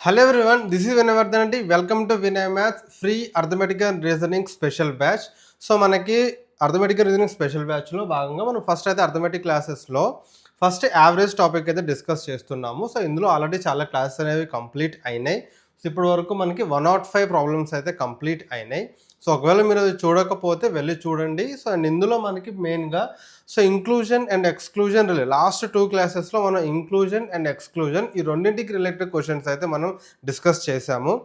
Hello everyone, this is Vinayvardhan Reddy. Welcome to Vinay Maths free arithmetic and reasoning special batch. So మనకి arithmetic reasoning special బ్యాచ్లో భాగంగా మనం first అయితే arithmetic క్లాసెస్లో first average topic అయితే discuss చేస్తున్నాము. So ఇందులో ఆల్రెడీ చాలా క్లాసెస్ అనేవి కంప్లీట్ అయినాయి. సో ఇప్పటి వరకు మనకి 105 ప్రాబ్లమ్స్ అయితే కంప్లీట్ అయినాయి. సో ఒకవేళ మీరు అది చూడకపోతే వెళ్ళి చూడండి. సో అండ్ ఇందులో మనకి మెయిన్గా so inclusion and exclusion last 2 క్లాసెస్లో మనం ఇంక్లూజన్ అండ్ ఎక్స్క్లూజన్ ఈ రెండింటికి రిలేటెడ్ క్వశ్చన్స్ అయితే మనం డిస్కస్ చేసాము.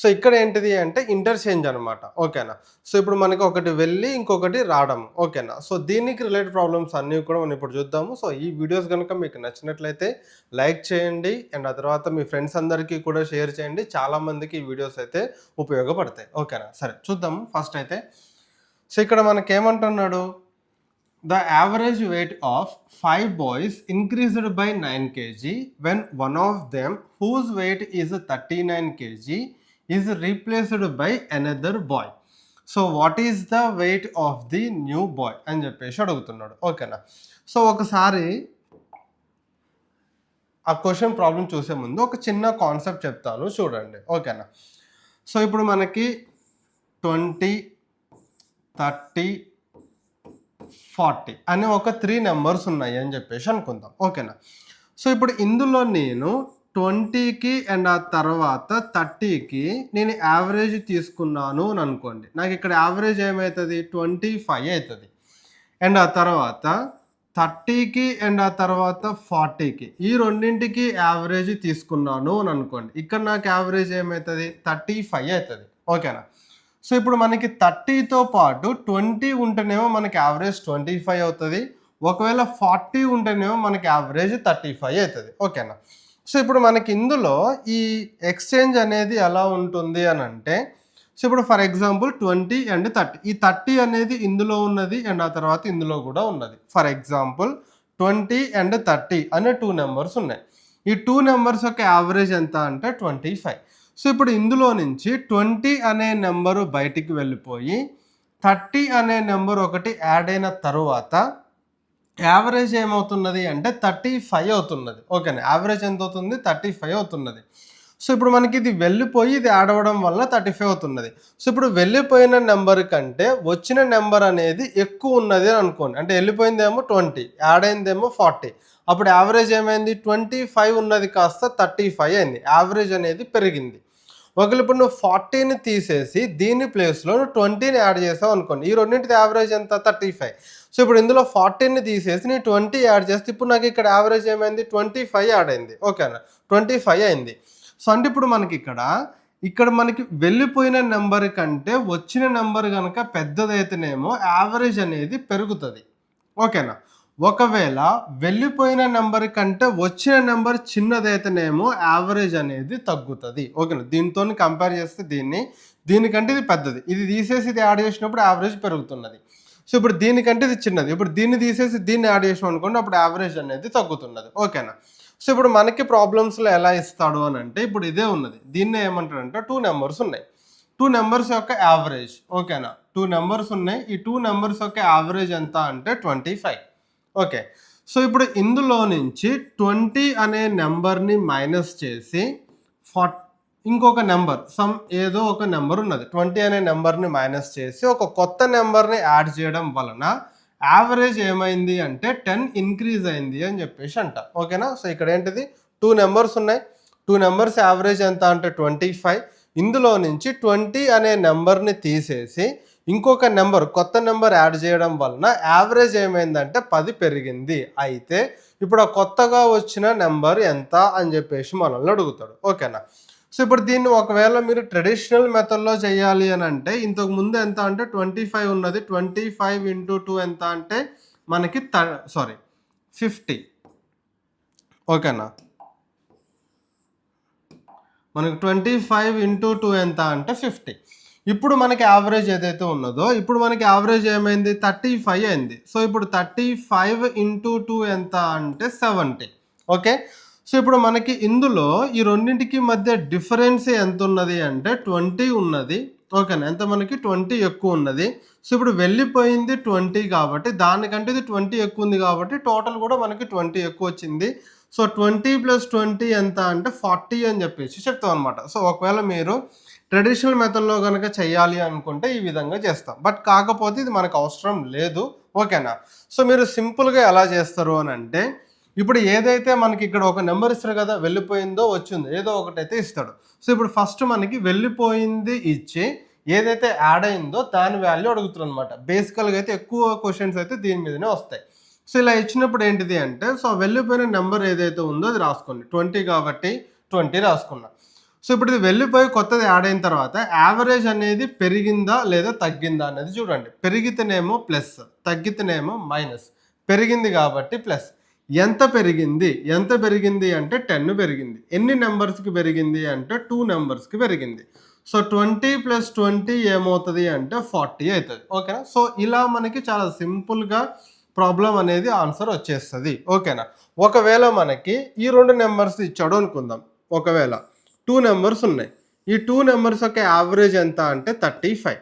సో ఇక్కడ ఏంటిది అంటే ఇంటర్చేంజ్ అనమాట. ఓకేనా. సో ఇప్పుడు మనకి ఒకటి వెళ్ళి ఇంకొకటి రావడం. ఓకేనా. సో దీనికి రిలేటెడ్ ప్రాబ్లమ్స్ అన్నీ కూడా మనం ఇప్పుడు చూద్దాము. సో ఈ వీడియోస్ కనుక మీకు నచ్చినట్లయితే లైక్ చేయండి అండ్ ఆ తర్వాత మీ ఫ్రెండ్స్ అందరికీ కూడా షేర్ చేయండి. చాలామందికి ఈ వీడియోస్ అయితే ఉపయోగపడతాయి. ఓకేనా. సరే చూద్దాము ఫస్ట్ అయితే. సో ఇక్కడ మనకేమంటున్నాడు, the average weight of 5 boys increased by 9 kg when one of them, whose weight is 39 kg, is replaced by another boy. So what is the weight of the new boy అని చెప్పేసి అడుగుతున్నాడు. ఓకేనా. So ఒకసారి ఆ question problem చూసే ముందు ఒక చిన్న కాన్సెప్ట్ చెప్తాను చూడండి. ఓకేనా. సో ఇప్పుడు మనకి 20, 30, 40 అనే ఒక 3 నెంబర్స్ ఉన్నాయి అని చెప్పేసి అనుకుందాం. ఓకేనా. సో ఇప్పుడు ఇందులో నేను 20కి అండ్ ఆ తర్వాత 30కి నేను యావరేజ్ తీసుకున్నాను అని అనుకోండి. నాకు ఇక్కడ యావరేజ్ ఏమవుతుంది, 25 అవుతుంది. అండ్ ఆ తర్వాత 30కి అండ్ ఆ తర్వాత 40కి ఈ రెండింటికి యావరేజ్ తీసుకున్నాను అని అనుకోండి. ఇక్కడ నాకు యావరేజ్ ఏమవుతుంది, 35 అవుతుంది. ఓకేనా. సో ఇప్పుడు మనకి 30తో పాటు 20 ఉంటేనేమో మనకి యావరేజ్ 25 అవుతుంది. ఒకవేళ 40 ఉంటేనేమో మనకి యావరేజ్ 35 అవుతుంది. ఓకేనా. సో ఇప్పుడు మనకి ఇందులో ఈ ఎక్స్చేంజ్ అనేది ఎలా ఉంటుంది అని అంటే, సో ఇప్పుడు ఫర్ ఎగ్జాంపుల్ 20 అండ్ 30, ఈ 30 అనేది ఇందులో ఉన్నది అండ్ ఆ తర్వాత ఇందులో కూడా ఉన్నది. ఫర్ ఎగ్జాంపుల్ 20 అండ్ 30 అనే 2 నెంబర్స్ ఉన్నాయి. ఈ 2 నెంబర్స్ యొక్క యావరేజ్ ఎంత అంటే 25. సో ఇప్పుడు ఇందులో నుంచి 20 అనే నెంబరు బయటికి వెళ్ళిపోయి 30 అనే నెంబర్ ఒకటి యాడ్ అయిన తర్వాత యావరేజ్ ఏమవుతున్నది అంటే 35 అవుతున్నది. ఓకేనా. యావరేజ్ ఎంత అవుతుంది, 35 అవుతున్నది. సో ఇప్పుడు మనకి ఇది వెళ్ళిపోయి ఇది యాడ్ అవ్వడం వల్ల 35 అవుతున్నది. సో ఇప్పుడు వెళ్ళిపోయిన నెంబర్ కంటే వచ్చిన నెంబర్ అనేది ఎక్కువ ఉన్నది అని అనుకోండి. అంటే వెళ్ళిపోయిందేమో 20, యాడ్ అయిందేమో 40. అప్పుడు యావరేజ్ ఏమైంది, 25 ఉన్నది కాస్త 35 అయింది. యావరేజ్ అనేది పెరిగింది. ఒకవేళ ఇప్పుడు నువ్వు 40ని తీసేసి దీని ప్లేస్లో నువ్వు 20ని యాడ్ చేసావు అనుకోండి. ఈ రెండింటి యావరేజ్ ఎంత, 35. సో ఇప్పుడు ఇందులో 40ని తీసేసి నీ 20 యాడ్ చేస్తే ఇప్పుడు నాకు ఇక్కడ యావరేజ్ ఏమైంది, 25 యాడ్ అయింది. ఓకేనా, 25 అయింది. సో అంటే ఇప్పుడు మనకి ఇక్కడ మనకి వెళ్ళిపోయిన నెంబర్ కంటే వచ్చిన నెంబర్ కనుక పెద్దదైతేనేమో యావరేజ్ అనేది పెరుగుతుంది. ఓకేనా. ఒకవేళ వెళ్ళిపోయిన నెంబర్ కంటే వచ్చిన నెంబర్ చిన్నదైతేనేమో యావరేజ్ అనేది తగ్గుతుంది. ఓకేనా. దీంతో కంపేర్ చేస్తే దీనికంటే ఇది పెద్దది, ఇది తీసేసి ఇది యాడ్ చేసినప్పుడు యావరేజ్ పెరుగుతున్నది. సో ఇప్పుడు దీనికంటే ఇది చిన్నది, ఇప్పుడు దీన్ని తీసేసి దీన్ని యాడ్ చేసాం అనుకోండి, అప్పుడు యావరేజ్ అనేది తగ్గుతున్నది. ఓకేనా. సో ఇప్పుడు మనకి ప్రాబ్లమ్స్లో ఎలా ఇస్తాడు అని అంటే, ఇప్పుడు ఇదే ఉన్నది, దీన్ని ఏమంటాడంటే 2 నెంబర్స్ ఉన్నాయి, 2 నెంబర్స్ యొక్క యావరేజ్. ఓకేనా. 2 నెంబర్స్ ఉన్నాయి, ఈ 2 నెంబర్స్ యొక్క యావరేజ్ ఎంత అంటే 25. ఓకే. సో ఇప్పుడు ఇందులో నుంచి 20 అనే నెంబర్ని మైనస్ చేసి ఇంకొక నెంబర్ ఏదో ఒక నెంబర్ ఉన్నది, 20 అనే నెంబర్ని మైనస్ చేసి ఒక కొత్త నెంబర్ని యాడ్ చేయడం వలన యావరేజ్ ఏమైంది అంటే 10 ఇంక్రీజ్ అయింది అని చెప్పేసి అంట. ఓకేనా. సో ఇక్కడ ఏంటిది, 2 నెంబర్స్ ఉన్నాయి, 2 నెంబర్స్ యావరేజ్ ఎంత అంటే 25. ఇందులో నుంచి 20 అనే నెంబర్ని తీసేసి ఇంకొక నెంబర్ కొత్త నెంబర్ యాడ్ చేయడం వలన యావరేజ్ ఏమైందంటే 10 పెరిగింది. అయితే ఇప్పుడు ఆ కొత్తగా వచ్చిన నెంబర్ ఎంత అని చెప్పేసి మనల్ని అడుగుతాడు. ఓకేనా. సో ఇప్పుడు దీన్ని ఒకవేళ మీరు ట్రెడిషనల్ మెథడ్లో చేయాలి అని అంటే, ఇంతకు ముందు ఎంత అంటే 25 ఉన్నది, 25 × 2 ఎంత అంటే మనకి 50. ఓకేనా. మనకి 25 × 2 ఎంత అంటే 50. ఇప్పుడు మనకి యావరేజ్ ఏదైతే ఉన్నదో ఇప్పుడు మనకి యావరేజ్ ఏమైంది, 35 అయింది. సో ఇప్పుడు 35 × 2 ఎంత అంటే 70. ఓకే. సో ఇప్పుడు మనకి ఇందులో ఈ రెండింటికి మధ్య డిఫరెన్స్ ఎంత ఉన్నది అంటే 20 ఉన్నది. ఓకేనా. ఎంత మనకి 20 ఎక్కువ ఉన్నది. సో ఇప్పుడు వెళ్ళిపోయింది 20 కాబట్టి దానికంటే ఇది 20 ఎక్కువ ఉంది కాబట్టి టోటల్ కూడా మనకి 20 ఎక్కువ వచ్చింది. సో 20 + 20 ఎంత అంటే 40 అని చెప్పేసి చెప్తాం అనమాట. సో ఒకవేళ మీరు ట్రెడిషనల్ మెథడ్లో కనుక చేయాలి అనుకుంటే ఈ విధంగా చేస్తాం. బట్ కాకపోతే ఇది మనకు అవసరం లేదు. ఓకేనా? సో మీరు సింపుల్గా ఎలా చేస్తారు అని అంటే, ఇప్పుడు ఏదైతే మనకి ఇక్కడ ఒక నెంబర్ ఇస్తాడు కదా, వెళ్ళిపోయిందో వచ్చిందో ఏదో ఒకటైతే ఇస్తాడు. సో ఇప్పుడు ఫస్ట్ మనకి వెళ్ళిపోయింది ఇచ్చి ఏదైతే యాడ్ అయిందో దాని వాల్యూ అడుగుతారు అనమాట. బేసికల్గా అయితే ఎక్కువ క్వశ్చన్స్ అయితే దీని మీదనే వస్తాయి. సో ఇలా ఇచ్చినప్పుడు ఏంటిది అంటే, సో వెళ్ళిపోయిన నెంబర్ ఏదైతే ఉందో అది రాసుకోండి. 20 కాబట్టి 20 రాసుకున్నా. సో ఇప్పుడు ఇది వెళ్ళిపోయి కొత్తది యాడ్ అయిన తర్వాత యావరేజ్ అనేది పెరిగిందా లేదా తగ్గిందా అనేది చూడండి. పెరిగితేనేమో ప్లస్, తగ్గితేనేమో మైనస్. పెరిగింది కాబట్టి ప్లస్. ఎంత పెరిగింది అంటే 10 పెరిగింది. ఎన్ని నెంబర్స్కి పెరిగింది అంటే 2 నెంబర్స్కి పెరిగింది. సో 20 + 20 ఏమవుతుంది అంటే 40 అవుతుంది. ఓకేనా? సో ఇలా మనకి చాలా సింపుల్గా ప్రాబ్లం అనేది ఆన్సర్ వచ్చేస్తుంది. ఓకేనా? ఒకవేళ మనకి ఈ 2 నెంబర్స్ ఇచ్చాడు అనుకుందాం. ఒకవేళ 2 నెంబర్స్ ఉన్నాయి. ఈ 2 నెంబర్స్ యొక్క యావరేజ్ ఎంత అంటే 35.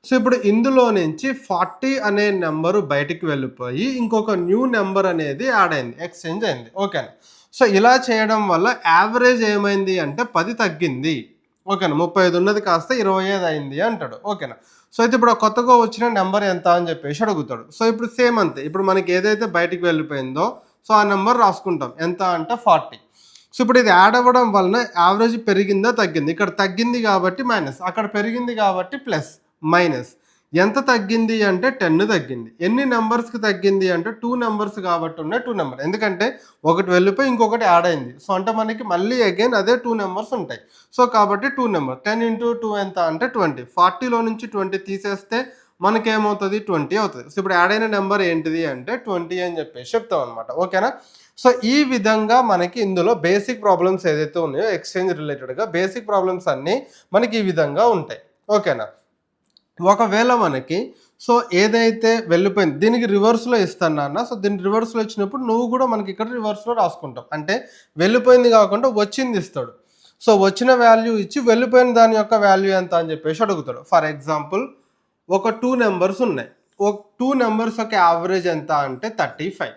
సో ఇప్పుడు ఇందులో నుంచి 40 అనే నెంబరు బయటికి వెళ్ళిపోయి ఇంకొక న్యూ నెంబర్ అనేది యాడ్ అయింది, ఎక్స్చేంజ్ అయింది. ఓకేనా? సో ఇలా చేయడం వల్ల యావరేజ్ ఏమైంది అంటే 10 తగ్గింది. ఓకేనా? 35 ఉన్నది కాస్త 25 అయింది అంటాడు. ఓకేనా? సో అయితే ఇప్పుడు కొత్తగా వచ్చిన నెంబర్ ఎంత అని చెప్పేసి అడుగుతాడు. సో ఇప్పుడు సేమ్ అంతే. ఇప్పుడు మనకి ఏదైతే బయటికి వెళ్ళిపోయిందో సో ఆ నెంబర్ రాసుకుంటాం. ఎంత అంటే 40. సో ఇప్పుడు ఇది యాడ్ అవ్వడం వలన యావరేజ్ పెరిగిందా తగ్గింది? ఇక్కడ తగ్గింది కాబట్టి మైనస్, అక్కడ పెరిగింది కాబట్టి ప్లస్, మైనస్. ఎంత తగ్గింది అంటే 10 తగ్గింది. ఎన్ని నెంబర్స్కి తగ్గింది అంటే 2 నెంబర్స్ కాబట్టి ఉన్నాయి 2 నెంబర్. ఎందుకంటే ఒకటి వెళ్ళిపోయి ఇంకొకటి యాడ్ అయింది. సో అంటే మనకి మళ్ళీ అగైన్ అదే 2 నెంబర్స్ ఉంటాయి. సో కాబట్టి 2 నెంబర్. 10 × 2 ఎంత అంటే 20. 40లో నుంచి 20 తీసేస్తే మనకేమవుతుంది? 20 అవుతుంది. సో ఇప్పుడు యాడ్ అయిన నెంబర్ ఏంటిది అంటే 20 అని చెప్పేసి చెప్తాం అనమాట. ఓకేనా? సో ఈ విధంగా మనకి ఇందులో బేసిక్ ప్రాబ్లమ్స్ ఏదైతే ఉన్నాయో ఎక్స్చేంజ్ రిలేటెడ్గా బేసిక్ ప్రాబ్లమ్స్ అన్నీ మనకి ఈ విధంగా ఉంటాయి. ఓకేనా? ఒకవేళ మనకి సో ఏదైతే వెళ్ళిపోయింది దీనికి రివర్స్లో ఇస్తాను నాన్న. సో దీన్ని రివర్స్లో ఇచ్చినప్పుడు నువ్వు కూడా మనకి ఇక్కడ రివర్స్లో రాసుకుంటావు. అంటే వెళ్ళిపోయింది కాకుండా వచ్చింది ఇస్తాడు. సో వచ్చిన వాల్యూ ఇచ్చి వెళ్ళిపోయిన దాని యొక్క వాల్యూ ఎంత అని చెప్పేసి అడుగుతాడు. ఫర్ ఎగ్జాంపుల్ ఒక 2 నెంబర్స్ ఉన్నాయి. ఒక 2 నెంబర్స్ యొక్క యావరేజ్ ఎంత అంటే 35.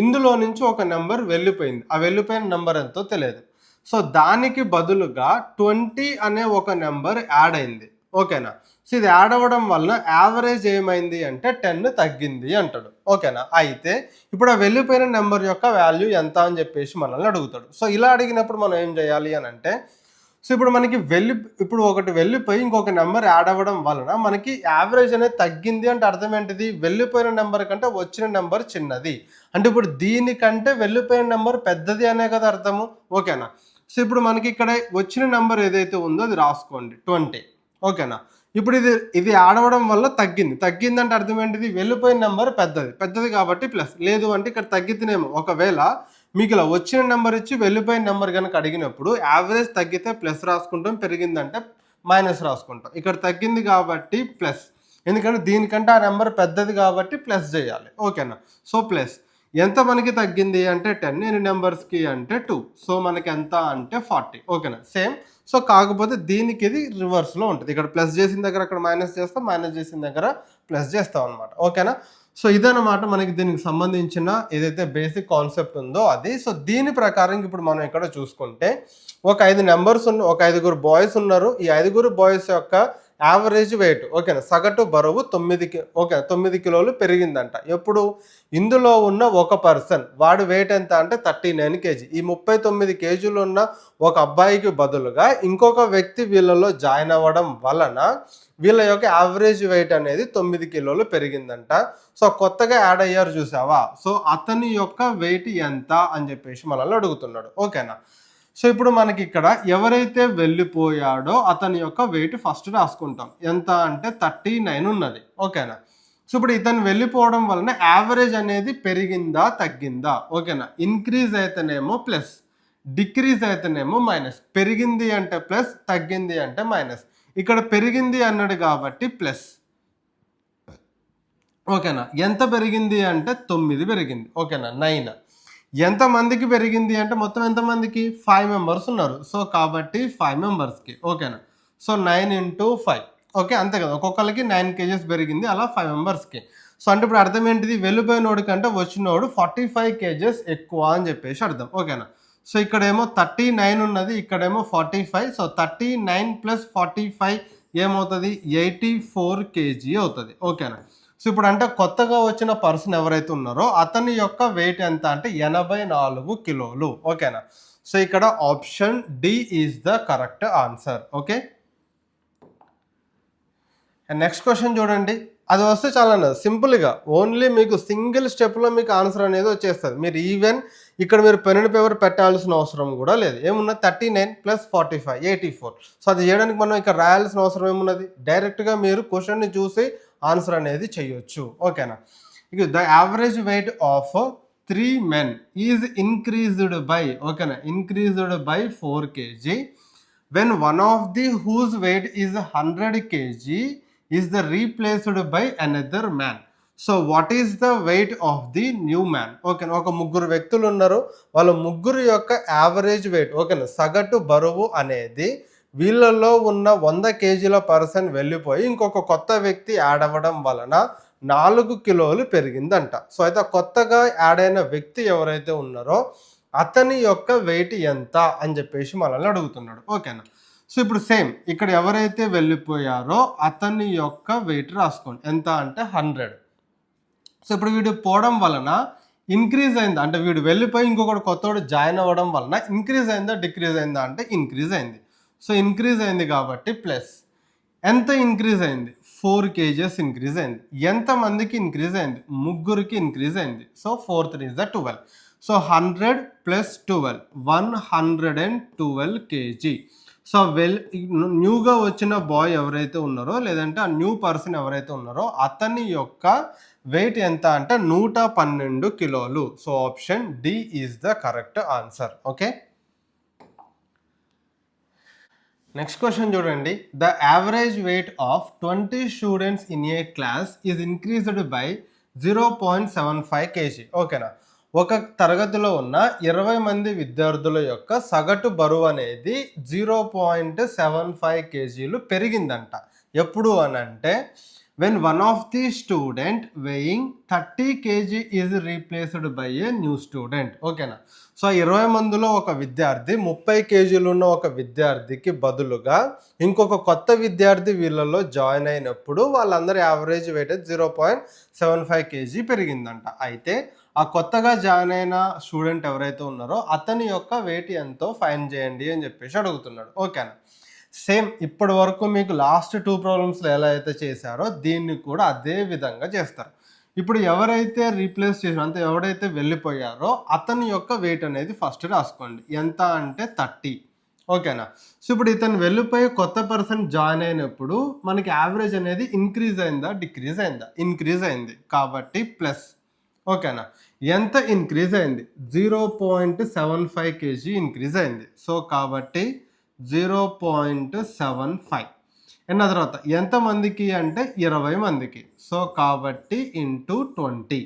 ఇందులో నుంచి ఒక నెంబర్ వెళ్ళిపోయింది. ఆ వెళ్ళిపోయిన నెంబర్ ఎంతో తెలియదు. సో దానికి బదులుగా 20 అనే ఒక నెంబర్ యాడ్ అయింది. ఓకేనా? సో ఇది యాడ్ అవ్వడం వలన యావరేజ్ ఏమైంది అంటే 10 తగ్గింది అంటాడు. ఓకేనా? అయితే ఇప్పుడు ఆ వెళ్ళిపోయిన నెంబర్ యొక్క వాల్యూ ఎంత అని చెప్పేసి మనల్ని అడుగుతాడు. సో ఇలా అడిగినప్పుడు మనం ఏం చేయాలి అని అంటే, సో ఇప్పుడు మనకి ఇప్పుడు ఒకటి వెళ్ళిపోయి ఇంకొక నెంబర్ యాడ్ అవ్వడం వలన మనకి యావరేజ్ అనేది తగ్గింది అంటే అర్థం ఏంటిది? వెళ్ళిపోయిన నెంబర్ కంటే వచ్చిన నెంబర్ చిన్నది. అంటే ఇప్పుడు దీనికంటే వెళ్ళిపోయిన నెంబర్ పెద్దది అనే కదా అర్థము. ఓకేనా? సో ఇప్పుడు మనకి ఇక్కడ వచ్చిన నెంబర్ ఏదైతే ఉందో అది రాసుకోండి 20. ఓకేనా? ఇప్పుడు ఇది యాడ్ అవ్వడం వల్ల తగ్గిందంటే అర్థం ఏంటిది? వెళ్ళిపోయిన నెంబర్ పెద్దది కాబట్టి ప్లస్. లేదు అంటే ఇక్కడ తగ్గితేనేమో, ఒకవేళ మీకు ఇలా వచ్చిన నెంబర్ ఇచ్చి వెళ్ళిపోయిన నెంబర్ కనుక అడిగినప్పుడు యావరేజ్ తగ్గితే ప్లస్ రాసుకుంటాం, పెరిగిందంటే మైనస్ రాసుకుంటాం. ఇక్కడ తగ్గింది కాబట్టి ప్లస్, ఎందుకంటే దీనికంటే ఆ నెంబర్ పెద్దది కాబట్టి ప్లస్ చేయాలి. ఓకేనా? సో ప్లస్ ఎంత మనకి తగ్గింది అంటే 10. ఎన్ని నెంబర్స్కి అంటే 2. సో మనకి ఎంత అంటే 40. ఓకేనా? సేమ్. సో కాకపోతే దీనికి ఇది రివర్స్లో ఉంటుంది. ఇక్కడ ప్లస్ చేసిన దగ్గర అక్కడ మైనస్ చేస్తాం, మైనస్ చేసిన దగ్గర ప్లస్ చేస్తాం అనమాట. ఓకేనా? సో ఇదన్నమాట మనకి దీనికి సంబంధించిన ఏదైతే బేసిక్ కాన్సెప్ట్ ఉందో అది. సో దీని ప్రకారం ఇప్పుడు మనం ఇక్కడ చూసుకుంటే ఒక 5 నెంబర్స్ ఒక 5గురు బాయ్స్ ఉన్నారు. ఈ 5గురు బాయ్స్ యొక్క యావరేజ్ వెయిట్, ఓకేనా, సగటు బరువు 9 కిలోలు పెరిగిందంట. ఎప్పుడు? ఇందులో ఉన్న ఒక పర్సన్ వాడి వెయిట్ ఎంత అంటే 39 kg. ఈ 39 kgలు ఉన్న ఒక అబ్బాయికి బదులుగా ఇంకొక వ్యక్తి వీళ్ళలో జాయిన్ అవ్వడం వలన వీళ్ళ యొక్క యావరేజ్ వెయిట్ అనేది 9 కిలోలు పెరిగిందంట. సో కొత్తగా యాడ్ అయ్యారు చూసావా, సో అతని యొక్క వెయిట్ ఎంత అని చెప్పేసి మనల్ని అడుగుతున్నాడు. ఓకేనా? సో ఇప్పుడు మనకి ఇక్కడ ఎవరైతే వెళ్ళిపోయాడో అతని యొక్క వెయిట్ ఫస్ట్ రాసుకుంటాం. ఎంత అంటే 39 ఉన్నది. ఓకేనా? సో ఇప్పుడు ఇతను వెళ్ళిపోవడం వలన యావరేజ్ అనేది పెరిగిందా తగ్గిందా? ఓకేనా? ఇంక్రీజ్ అయితేనేమో ప్లస్, డిక్రీజ్ అయితేనేమో మైనస్. పెరిగింది అంటే ప్లస్, తగ్గింది అంటే మైనస్. ఇక్కడ పెరిగింది అన్నాడు కాబట్టి ప్లస్. ఓకేనా? ఎంత పెరిగింది అంటే 9 పెరిగింది. ఓకేనా? 9. ఎంతమందికి పెరిగింది అంటే మొత్తం ఎంతమందికి? 5 మెంబర్స్ ఉన్నారు. సో కాబట్టి 5 మెంబర్స్కి. ఓకేనా? సో 9 × 5. ఓకే, అంతే కదా. ఒక్కొక్కరికి 9 kgs పెరిగింది, అలా 5 మెంబర్స్కి. సో అంటే ఇప్పుడు అర్థం ఏంటిది, వెళ్ళిపోయినోడి కంటే వచ్చినోడు 45 kgs ఎక్కువ అని చెప్పేసి అర్థం. ఓకేనా. సో ఇక్కడేమో 39 ఉన్నది, ఇక్కడేమో 45. సో 39 + 45 ఏమవుతుంది, 84 kg అవుతుంది. ఓకేనా. సో ఇప్పుడు అంటే కొత్తగా వచ్చిన పర్సన్ ఎవరైతే ఉన్నారో అతని యొక్క వెయిట్ ఎంత అంటే 84 కిలోలు. ఓకేనా. సో ఇక్కడ option D is the correct answer. Okay. And next question చూడండి, అది వస్తే చాలా సింపుల్గా ఓన్లీ మీకు సింగిల్ స్టెప్లో మీకు ఆన్సర్ అనేది వచ్చేస్తుంది. మీరు ఈవెన్ ఇక్కడ మీరు పెన్ అండ్ పేపర్ పెట్టాల్సిన అవసరం కూడా లేదు. ఏమున్నది, 39 + 45 84. సో అది చేయడానికి మనం ఇక్కడ రాయాల్సిన అవసరం ఏమున్నది, డైరెక్ట్గా మీరు క్వశ్చన్ని చూసి ఆన్సర్ అనేది చేయొచ్చు. ఓకేనా. ఇక the average weight of 3 men is increased by, ఓకేనా, increased by 4 kg when one of the whose weight is 100 kg is the replaced by another man. So what is the weight of the new man. ఓకేనా. ఒక ముగ్గురు వ్యక్తులు ఉన్నారు, వాళ్ళ ముగ్గురు యొక్క average wait, ఓకేనా, సగటు బరువు అనేది వీళ్ళల్లో ఉన్న 100 kgల పర్సన్ వెళ్ళిపోయి ఇంకొక కొత్త వ్యక్తి యాడ్ అవ్వడం వలన 4 కిలోలు పెరిగిందంట. సో అయితే కొత్తగా యాడ్ అయిన వ్యక్తి ఎవరైతే ఉన్నారో అతని యొక్క వెయిట్ ఎంత అని చెప్పేసి మనల్ని అడుగుతున్నాడు. ఓకేనా. సో ఇప్పుడు సేమ్ ఇక్కడ ఎవరైతే వెళ్ళిపోయారో అతని యొక్క వెయిట్ రాసుకోండి. ఎంత అంటే 100. సో ఇప్పుడు వీడు పోవడం వలన ఇంక్రీజ్ అయిందా అంటే వీడు వెళ్ళిపోయి ఇంకొకటి కొత్తవాడు జాయిన్ అవ్వడం వలన ఇంక్రీజ్ అయిందా డిక్రీజ్ అయిందా అంటే ఇంక్రీజ్ అయింది. సో ఇంక్రీజ్ అయింది కాబట్టి ప్లస్ ఎంత ఇంక్రీజ్ అయింది, 4 kgs ఇంక్రీజ్ అయింది. ఎంతమందికి ఇంక్రీజ్ అయింది, ముగ్గురికి ఇంక్రీజ్ అయింది. So 4 3 is 12. So 100 + 12 112 kg. So న్యూగా వచ్చిన బాయ్ ఎవరైతే ఉన్నారో లేదంటే ఆ న్యూ పర్సన్ ఎవరైతే ఉన్నారో అతని యొక్క వెయిట్ ఎంత అంటే 112 కిలోలు. So option D is the correct answer. Okay. Next question చూడండి, the average weight of 20 students in a class is increased by 0.75 kg. ఓకేనా. ఒక తరగతిలో ఉన్న 20 మంది విద్యార్థుల యొక్క సగటు బరువు అనేది 0.75 kgలు పెరిగిందంట. ఎప్పుడు అని అంటే when one of the student weighing 30 kg is replaced by a new student. ఓకేనా. సో 20 మందిలో ఒక విద్యార్థి 30 kgలు ఉన్న ఒక విద్యార్థికి బదులుగా ఇంకొక కొత్త విద్యార్థి వీళ్ళలో జాయిన్ అయినప్పుడు వాళ్ళందరి యావరేజ్ వెయిట్ 0.75 kg పెరిగిందంట. అయితే ఆ కొత్తగా జాయిన్ అయిన స్టూడెంట్ ఎవరైతే ఉన్నారో అతని యొక్క వెయిట్ ఎంతో ఫైండ్ చేయండి అని చెప్పేసి అడుగుతున్నాడు. ఓకేనా. సేమ్ ఇప్పటి వరకు మీకు లాస్ట్ 2 ప్రాబ్లమ్స్లో ఎలా అయితే చేశారో దీన్ని కూడా అదే విధంగా చేస్తారు. ఇప్పుడు ఎవరైతే రీప్లేస్ చేసారో అంటే ఎవరైతే వెళ్ళిపోయారో అతని యొక్క వెయిట్ అనేది ఫస్ట్ రాసుకోండి. ఎంత అంటే 30. ఓకేనా. సో ఇప్పుడు ఇతను వెళ్ళిపోయి కొత్త పర్సన్ జాయిన్ అయినప్పుడు మనకి యావరేజ్ అనేది ఇంక్రీజ్ అయిందా డిక్రీజ్ అయిందా, ఇంక్రీజ్ అయింది కాబట్టి ప్లస్. ఓకేనా. ఎంత ఇంక్రీజ్ అయింది, 0.75 kg ఇంక్రీజ్ అయింది. సో కాబట్టి 0.75. అండ్ ఆ తర్వాత ఎంతమందికి అంటే 20 మందికి. సో కాబట్టి ఇంటూ 20.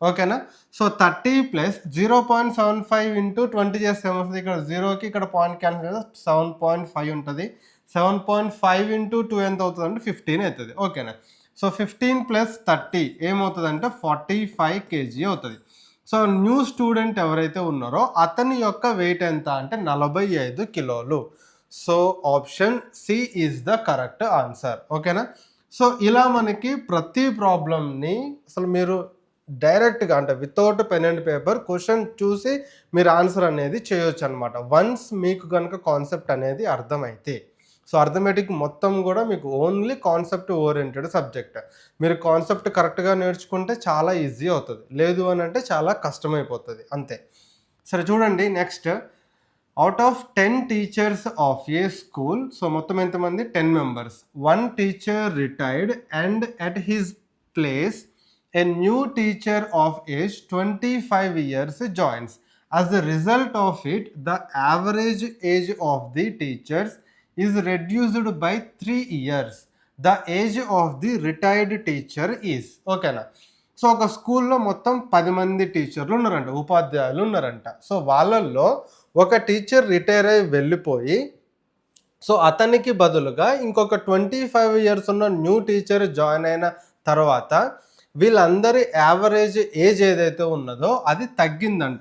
ఓకేనా. సో 30 + 0.75 × 20 చేస్తే ఏమవుతుంది, ఇక్కడ 0కి ఇక్కడ పాయింట్ క్యాన్సిల్ చేస్తే 7.5 ఉంటుంది. 7.5 × 2 ఎంత అవుతుంది అంటే 15 అవుతుంది. ఓకేనా. సో 15 + 30 ఏమవుతుందంటే 45 kg అవుతుంది. సో న్యూ స్టూడెంట్ ఎవరైతే ఉన్నారో అతని యొక్క వెయిట్ ఎంత అంటే 45 కిలోలు. So option C is the correct answer. ఓకేనా. సో ఇలా మనకి ప్రతి ప్రాబ్లమ్ని అసలు మీరు డైరెక్ట్గా అంటే without pen and paper question చూసి మీరు ఆన్సర్ అనేది చేయొచ్చు అనమాట, వన్స్ మీకు కనుక కాన్సెప్ట్ అనేది అర్థమైతే. సో అర్థమెటిక్ మొత్తం కూడా మీకు ఓన్లీ కాన్సెప్ట్ ఓరియంటెడ్ సబ్జెక్ట్. మీరు కాన్సెప్ట్ కరెక్ట్గా నేర్చుకుంటే చాలా ఈజీ అవుతుంది, లేదు అని అంటే చాలా కష్టమైపోతుంది అంతే. సరే చూడండి next, out of 10 teachers of A school, so మొత్తం ఎంతమంది 10 members, 1 teacher retired and at his place a new teacher of age 25 years joins. As a result of it, the average age of the teachers is reduced by 3 years. The age of the retired teacher is. ఓకేనా. So ఒక స్కూల్లో మొత్తం 10 మంది టీచర్లు ఉన్నారంట, ఉపాధ్యాయులు ఉన్నారంట. So వాళ్ళల్లో ఒక టీచర్ రిటైర్ అయి వెళ్ళిపోయి సో అతనికి బదులుగా ఇంకొక 25 years ఉన్న న్యూ టీచర్ జాయిన్ అయిన తర్వాత వీళ్ళందరి యావరేజ్ ఏజ్ ఏదైతే ఉన్నదో అది తగ్గిందంట.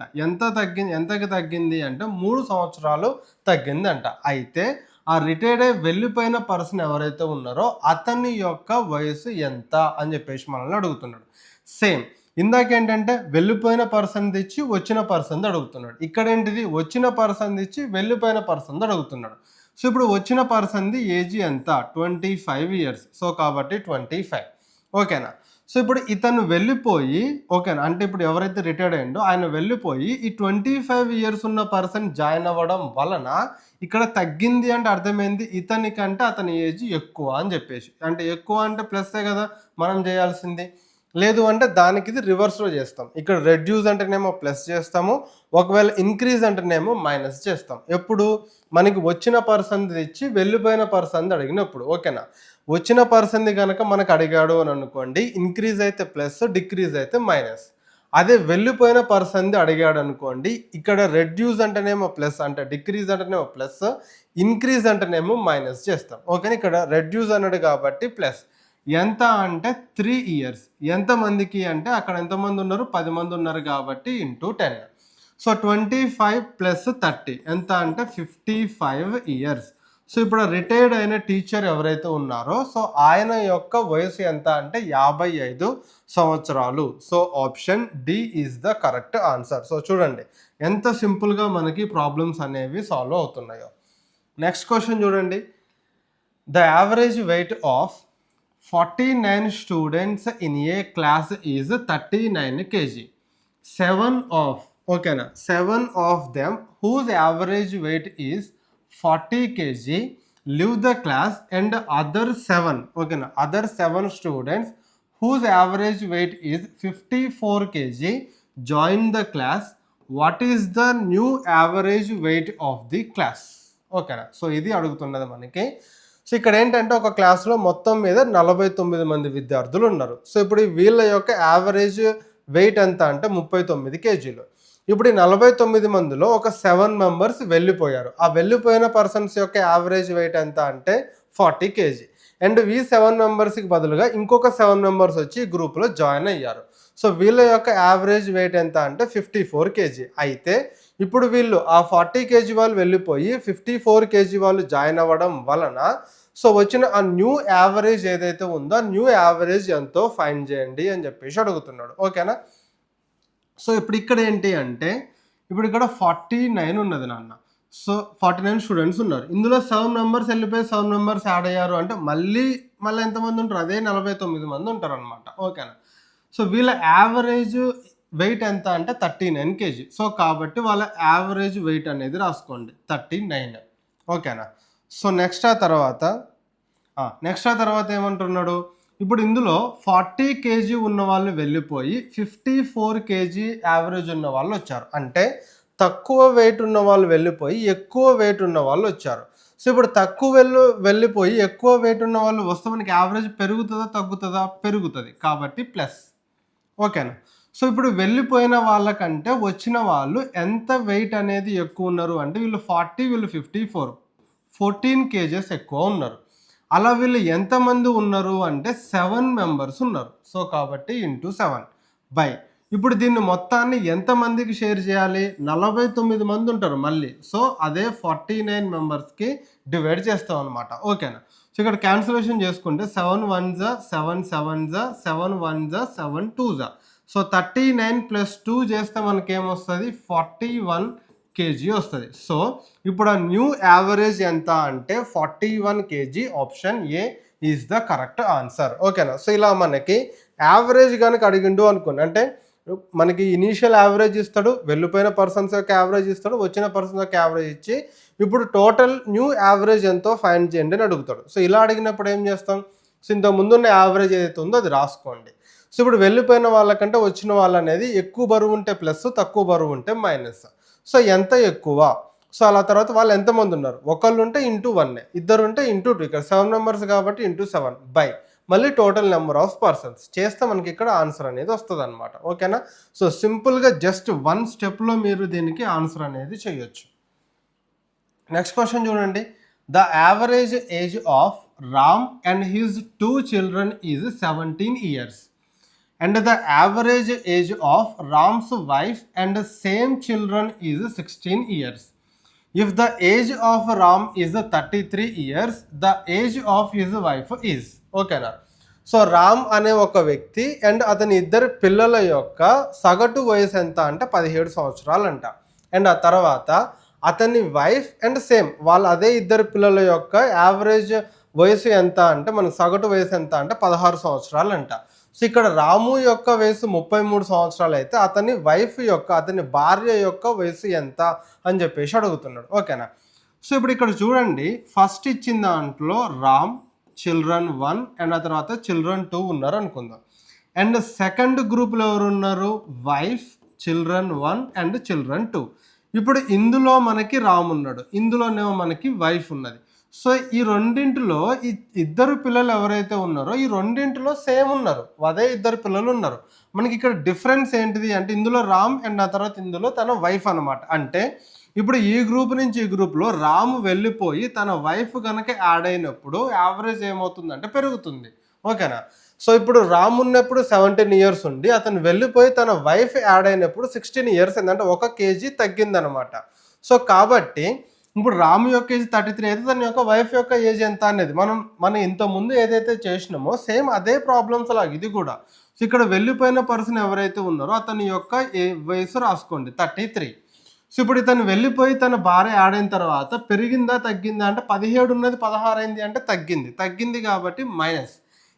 ఎంతకి తగ్గింది అంటే 3 సంవత్సరాలు తగ్గిందంట. అయితే ఆ రిటైర్డ్ అయ్యి వెళ్ళిపోయిన పర్సన్ ఎవరైతే ఉన్నారో అతని యొక్క వయసు ఎంత అని చెప్పేసి మనల్ని అడుగుతున్నాడు. సేమ్ ఇందాకేంటంటే వెళ్ళిపోయిన పర్సన్ తెచ్చి వచ్చిన పర్సన్ అడుగుతున్నాడు. ఇక్కడ ఏంటిది వచ్చిన పర్సన్ తెచ్చి వెళ్ళిపోయిన పర్సన్ అడుగుతున్నాడు. సో ఇప్పుడు వచ్చిన పర్సన్ది ఏజ్ ఎంత 25 ఇయర్స్. సో కాబట్టి 25 ఓకేనా. సో ఇప్పుడు ఇతను వెళ్ళిపోయి ఓకేనా, అంటే ఇప్పుడు ఎవరైతే రిటైర్డ్ అయ్యిండో ఆయన వెళ్ళిపోయి ఈ 25 ఇయర్స్ ఉన్న పర్సన్ జాయిన్ అవ్వడం వలన ఇక్కడ తగ్గింది అంటే అర్థమైంది ఇతనికంటే అతని ఏజ్ ఎక్కువ అని చెప్పేసి. అంటే ఎక్కువ అంటే ప్లస్సే కదా మనం చేయాల్సింది. లేదు అంటే దానికి ఇది రివర్స్లో చేస్తాం. ఇక్కడ రెడ్యూస్ అంటేనేమో ప్లస్ చేస్తాము, ఒకవేళ ఇంక్రీజ్ అంటేనేమో మైనస్ చేస్తాం. ఎప్పుడు మనకి వచ్చిన పర్సన్ తెచ్చి వెళ్ళిపోయిన పర్సన్ అడిగినప్పుడు ఓకేనా. వచ్చిన పర్సన్ది కనుక మనకు అడిగాడు అని అనుకోండి, ఇంక్రీజ్ అయితే ప్లస్, డిక్రీజ్ అయితే మైనస్. అదే వెళ్ళిపోయిన పర్సన్ది అడిగాడు అనుకోండి, ఇక్కడ రెడ్యూస్ అంటేనేమో ప్లస్, అంటే డిక్రీజ్ అంటేనేమో ప్లస్, ఇంక్రీజ్ అంటేనేమో మైనస్ చేస్తాం. ఓకేనా. ఇక్కడ రెడ్యూస్ అన్నాడు కాబట్టి ప్లస్. ఎంత అంటే 3 ఇయర్స్. ఎంతమందికి అంటే అక్కడ ఎంతమంది ఉన్నారు 10 మంది ఉన్నారు కాబట్టి ఇంటూ 10. సో 25 ప్లస్ 30 ఎంత అంటే 55 ఇయర్స్. సో ఇప్పుడు రిటైర్డ్ అయిన టీచర్ ఎవరైతే ఉన్నారో సో ఆయన యొక్క వయసు ఎంత అంటే 55 సంవత్సరాలు. So option D is the correct answer. So చూడండి ఎంత సింపుల్గా మనకి ప్రాబ్లమ్స్ అనేవి సాల్వ్ అవుతున్నాయో. నెక్స్ట్ క్వశ్చన్ చూడండి. The average weight of 49 students in a class is 39 kg. 7 of them whose average weight is 40 kg leave the class, and other 7 students whose average weight is 54 kg join the class. What is the new average weight of the class? ఓకేనా. So ఇది అడుగుతున్నది మనకి. So ఇక్కడ ఏంటంటే ఒక క్లాస్లో మొత్తం మీద 49 మంది విద్యార్థులు ఉన్నారు. సో ఇప్పుడు వీళ్ళ యొక్క యావరేజ్ వెయిట్ ఎంత అంటే 39 కేజీలు. ఇప్పుడు ఈ 49 మందిలో ఒక 7 మెంబర్స్ వెళ్ళిపోయారు. ఆ వెళ్ళిపోయిన పర్సన్స్ యొక్క యావరేజ్ వెయిట్ ఎంత అంటే 40 కేజీ. అండ్ ఈ 7 మెంబర్స్కి బదులుగా ఇంకొక 7 మెంబర్స్ వచ్చి గ్రూప్లో జాయిన్ అయ్యారు. సో వీళ్ళ యొక్క యావరేజ్ వెయిట్ ఎంత అంటే 54 కేజీ. అయితే ఇప్పుడు వీళ్ళు ఆ 40 కేజీ వాళ్ళు వెళ్ళిపోయి 54 కేజీ వాళ్ళు జాయిన్ అవ్వడం వలన సో వచ్చిన ఆ న్యూ యావరేజ్ ఏదైతే ఉందో ఆ న్యూ యావరేజ్ ఎంతో ఫైండ్ చేయండి అని చెప్పేసి అడుగుతున్నాడు. ఓకేనా. సో ఇప్పుడు ఇక్కడ ఏంటి అంటే ఇప్పుడు ఇక్కడ 49 ఉన్నది నాన్న. సో 49 స్టూడెంట్స్ ఉన్నారు. ఇందులో 7 మెంబర్స్ వెళ్ళిపోయి 7 మెంబర్స్ యాడ్ అయ్యారు అంటే మళ్ళీ ఎంతమంది ఉంటారు, అదే 49 మంది ఉంటారు అనమాట. ఓకేనా. సో వీళ్ళ యావరేజ్ వెయిట్ ఎంత అంటే 39 కేజీ. సో కాబట్టి వాళ్ళ యావరేజ్ వెయిట్ అనేది రాసుకోండి 39. ఓకేనా. సో నెక్స్ట్ ఆ తర్వాత ఏమంటున్నాడు, ఇప్పుడు ఇందులో 40 కేజీ ఉన్న వాళ్ళు వెళ్ళిపోయి 54 కేజీ యావరేజ్ ఉన్న వాళ్ళు వచ్చారు. అంటే తక్కువ వెయిట్ ఉన్న వాళ్ళు వెళ్ళిపోయి ఎక్కువ వెయిట్ ఉన్న వాళ్ళు వచ్చారు. సో ఇప్పుడు తక్కువ వెళ్ళిపోయి ఎక్కువ వెయిట్ ఉన్న వాళ్ళు వస్తే మనకి యావరేజ్ పెరుగుతుందా తగ్గుతుందా? పెరుగుతుంది కాబట్టి ప్లస్. ఓకేనా. సో ఇప్పుడు వెళ్ళిపోయిన వాళ్ళకంటే వచ్చిన వాళ్ళు ఎంత వెయిట్ అనేది ఎక్కువ ఉన్నారు అంటే వీళ్ళు 40, వీళ్ళు 54, 14 కేజెస్ ఎక్కువ ఉన్నారు. అలా వీళ్ళు ఎంతమంది ఉన్నారు అంటే 7 మెంబర్స్ ఉన్నారు. సో కాబట్టి ఇంటూ 7 బై ఇప్పుడు దీన్ని మొత్తాన్ని ఎంతమందికి షేర్ చేయాలి? 49 మంది ఉంటారు మళ్ళీ. సో అదే 49 మెంబర్స్కి డివైడ్ చేస్తాం అనమాట. ఓకేనా. సో ఇక్కడ క్యాన్సిలేషన్ చేసుకుంటే 7 1s 7 7s 7 1s 7 2s. So 39 + 2 చేస్తే మనకేమొస్తుంది 41 కేజీ వస్తుంది. సో ఇప్పుడు ఆ న్యూ యావరేజ్ ఎంత అంటే 41 KG. Option A is the correct answer. ఓకేనా. సో ఇలా మనకి యావరేజ్ కనుక అడిగిండు అనుకోండి, అంటే మనకి ఇనీషియల్ యావరేజ్ ఇస్తాడు, వెళ్ళిపోయిన పర్సన్స్ యొక్క యావరేజ్ ఇస్తాడు, వచ్చిన పర్సన్స్ యొక్క యావరేజ్ ఇచ్చి ఇప్పుడు టోటల్ న్యూ యావరేజ్ ఎంతో ఫైండ్ చేయండి అని అడుగుతాడు. సో ఇలా అడిగినప్పుడు ఏం చేస్తాం, సో ఇంత ముందున్న యావరేజ్ ఏదైతే ఉందో అది రాసుకోండి. సో ఇప్పుడు వెళ్ళిపోయిన వాళ్ళకంటే వచ్చిన వాళ్ళు అనేది ఎక్కువ బరువు ఉంటే ప్లస్, తక్కువ బరువు ఉంటే మైనస్. సో ఎంత ఎక్కువ, సో అలా తర్వాత వాళ్ళు ఎంతమంది ఉన్నారు, ఒకళ్ళు ఉంటే ఇంటూ 1, ఇద్దరు ఉంటే ఇంటూ 2, ఇక్కడ 7 మెంబర్స్ కాబట్టి ఇంటూ 7 బై మళ్ళీ టోటల్ నెంబర్ ఆఫ్ పర్సన్స్ చేస్తే మనకి ఇక్కడ ఆన్సర్ అనేది వస్తుంది అనమాట. ఓకేనా. సో సింపుల్గా జస్ట్ 1 స్టెప్లో మీరు దీనికి ఆన్సర్ అనేది చేయొచ్చు. నెక్స్ట్ క్వశ్చన్ చూడండి. The average age of Ram and his 2 children is 17 years. and the average age of Ram's wife and same children is 16 years. If the age of Ram is 33 years, the age of his wife is. ఓకేనా. So Ram అనే ఒక వ్యక్తి and అతని ఇద్దరు పిల్లల యొక్క సగటు వయసు ఎంత అంటే 17 సంవత్సరాలు అంట. అండ్ ఆ తర్వాత అతని వైఫ్ అండ్ సేమ్ వాళ్ళ అదే ఇద్దరు పిల్లల యొక్క యావరేజ్ వయసు ఎంత అంటే మనకు సగటు వయసు ఎంత అంటే 16 సంవత్సరాలు అంట. సో ఇక్కడ రాము యొక్క వయసు 33 సంవత్సరాలు అయితే అతని వైఫ్ యొక్క అతని భార్య యొక్క వయసు ఎంత అని చెప్పేసి అడుగుతున్నాడు. ఓకేనా. సో ఇప్పుడు ఇక్కడ చూడండి, ఫస్ట్ ఇచ్చిన దాంట్లో రామ్ చిల్డ్రన్ 1 అండ్ ఆ తర్వాత చిల్డ్రన్ 2 ఉన్నారు అనుకుందాం. అండ్ సెకండ్ గ్రూప్లో ఎవరు ఉన్నారు? Wife, children 1 and children 2. ఇప్పుడు ఇందులో మనకి రామ్ ఉన్నాడు, ఇందులోనేమో మనకి వైఫ్ ఉన్నది. సో ఈ రెండింటిలో ఇద్దరు పిల్లలు ఎవరైతే ఉన్నారో ఈ రెండింటిలో సేమ్ ఉన్నారు, అదే ఇద్దరు పిల్లలు ఉన్నారు. మనకి ఇక్కడ డిఫరెన్స్ ఏంటిది అంటే ఇందులో రామ్ అండ్ ఆ తర్వాత ఇందులో తన వైఫ్ అనమాట. అంటే ఇప్పుడు ఈ గ్రూప్ నుంచి ఈ గ్రూప్లో రామ్ వెళ్ళిపోయి తన వైఫ్ కనుక యాడ్ అయినప్పుడు యావరేజ్ ఏమవుతుందంటే పెరుగుతుంది. ఓకేనా. సో ఇప్పుడు రామ్ ఉన్నప్పుడు 17 ఇయర్స్ ఉండి అతను వెళ్ళిపోయి తన వైఫ్ యాడ్ అయినప్పుడు 16 ఇయర్స్ ఏంటంటే 1 kg తగ్గిందనమాట. సో కాబట్టి ఇప్పుడు రాము యొక్క ఏజ్ 33 అయితే తన యొక్క వైఫ్ యొక్క ఏజ్ ఎంత అనేది మనం ఇంతకుముందు ఏదైతే చేసినామో సేమ్ అదే ప్రాబ్లమ్స్ లాగా ఇది కూడా. సో ఇక్కడ వెళ్ళిపోయిన పర్సన్ ఎవరైతే ఉన్నారో అతని యొక్క వయసు రాసుకోండి 33. సో ఇప్పుడు ఇతను వెళ్ళిపోయి తన భార్య యాడ్ అయిన తర్వాత పెరిగిందా తగ్గిందా అంటే 17 ఉన్నది 16 అయింది అంటే తగ్గింది కాబట్టి మైనస్.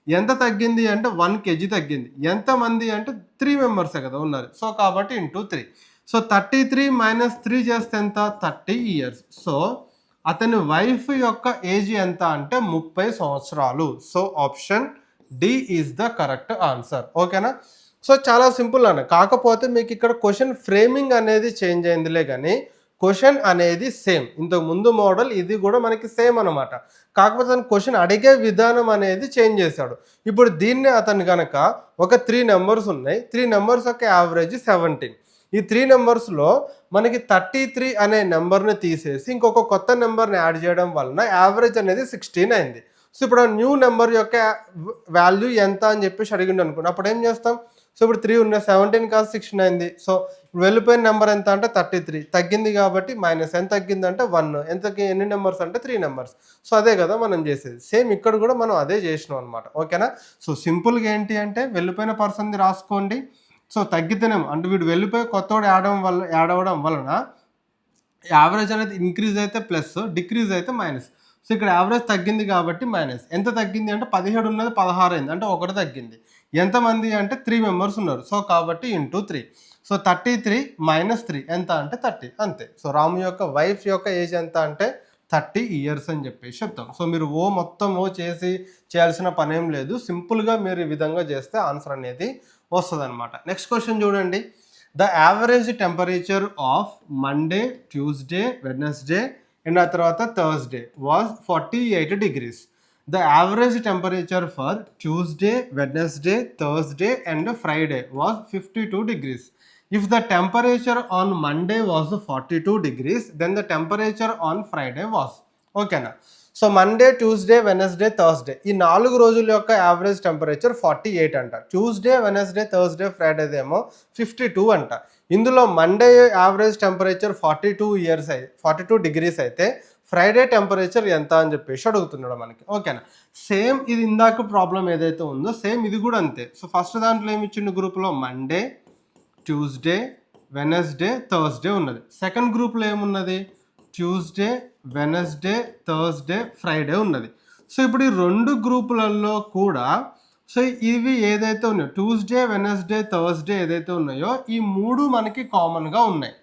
ఎంత తగ్గింది అంటే 1 kg తగ్గింది. ఎంతమంది అంటే 3 మెంబర్సే కదా ఉన్నారు. సో కాబట్టి ఇంటూ 3. సో 33 - 3 చేస్తే ఎంత? 30 ఇయర్స్. సో అతని వైఫ్ యొక్క ఏజ్ ఎంత అంటే 30 సంవత్సరాలు. So option D is the correct answer. ఓకేనా. సో చాలా సింపుల్ అన్న, కాకపోతే మీకు ఇక్కడ క్వశ్చన్ ఫ్రేమింగ్ అనేది చేంజ్ అయిందిలే కానీ క్వశ్చన్ అనేది సేమ్. ఇంతకు ముందు మోడల్ ఇది కూడా మనకి సేమ్ అనమాట. కాకపోతే అతను క్వశ్చన్ అడిగే విధానం అనేది చేంజ్ చేశాడు. ఇప్పుడు దీన్ని అతను కనుక ఒక 3 నెంబర్స్ ఉన్నాయి, 3 నెంబర్స్ యొక్క యావరేజ్ 17. ఈ 3 నెంబర్స్లో మనకి 33 అనే నెంబర్ని తీసేసి ఇంకొక కొత్త నెంబర్ని యాడ్ చేయడం వలన యావరేజ్ అనేది 16 అయింది. సో ఇప్పుడు ఆ న్యూ నెంబర్ యొక్క వాల్యూ ఎంత అని చెప్పేసి అడిగిండు అనుకోండి, అప్పుడు ఏం చేస్తాం? సో ఇప్పుడు 3 ఉన్నాయి, 17 కాదు 16 అయింది. సో వెళ్ళిపోయిన నెంబర్ ఎంత అంటే 33 తగ్గింది కాబట్టి మైనస్. ఎంత తగ్గిందంటే 1. ఎన్ని నెంబర్స్ అంటే 3 నెంబర్స్. సో అదే కదా మనం చేసేది. సేమ్ ఇక్కడ కూడా మనం అదే చేసినాం అనమాట. ఓకేనా. సో సింపుల్గా ఏంటి అంటే వెళ్ళిపోయిన పర్సన్ది రాసుకోండి. సో తగ్గితేనేమో అంటే వీడు వెళ్ళిపోయి కొత్తవాడు యాడ్ అవ్వడం వలన యావరేజ్ అనేది ఇంక్రీజ్ అయితే ప్లస్, డిక్రీజ్ అయితే మైనస్. సో ఇక్కడ యావరేజ్ తగ్గింది కాబట్టి మైనస్. ఎంత తగ్గింది అంటే 17 ఉన్నది 16 అయింది అంటే 1 తగ్గింది. ఎంతమంది అంటే 3 మెంబర్స్ ఉన్నారు. సో కాబట్టి ఇంటూ 3. సో 33 - 3 ఎంత అంటే 30 అంతే. సో రాము యొక్క వైఫ్ యొక్క ఏజ్ ఎంత అంటే 30 ఇయర్స్ అని చెప్పేసి చెప్తాం. సో మీరు మొత్తం చేయాల్సిన పని ఏం లేదు. సింపుల్గా మీరు ఈ విధంగా చేస్తే ఆన్సర్ అనేది వస్తుంది అనమాట. నెక్స్ట్ క్వశ్చన్ చూడండి. The average temperature of Monday, Tuesday, Wednesday and ఆ తర్వాత Thursday was 48 degrees. The average temperature for Tuesday, Wednesday, Thursday and Friday was 52 degrees. If the temperature on Monday was 42 degrees, then the temperature on Friday was. ఓకేనా. So Monday, Tuesday, Wednesday, Thursday ఈ 4 రోజుల యొక్క average temperature 48 అంట. Tuesday, Wednesday, Thursday, ఫ్రైడేదేమో 52 అంట. ఇందులో Monday average temperature 42 degrees అయితే Friday temperature ఎంత అని చెప్పేసి అడుగుతున్నాడు మనకి. ఓకేనా. సేమ్ ఇది ఇందాక ప్రాబ్లం ఏదైతే ఉందో సేమ్ ఇది కూడా అంతే. సో ఫస్ట్ దాంట్లో ఏమి ఇచ్చిండు గ్రూప్లో మండే, ట్యూస్డే, వెనస్డే, థర్స్డే ఉన్నది. సెకండ్ గ్రూప్లో ఏమున్నది? ట్యూస్డే, వెనస్డే, థర్స్డే, ఫ్రైడే ఉన్నది. సో ఇప్పుడు ఈ 2 గ్రూపులలో కూడా సో ఇవి ఏదైతే ఉన్నాయో ట్యూస్డే, వెనస్డే, థర్స్డే ఏదైతే ఉన్నాయో ఈ 3 మనకి కామన్గా ఉన్నాయి.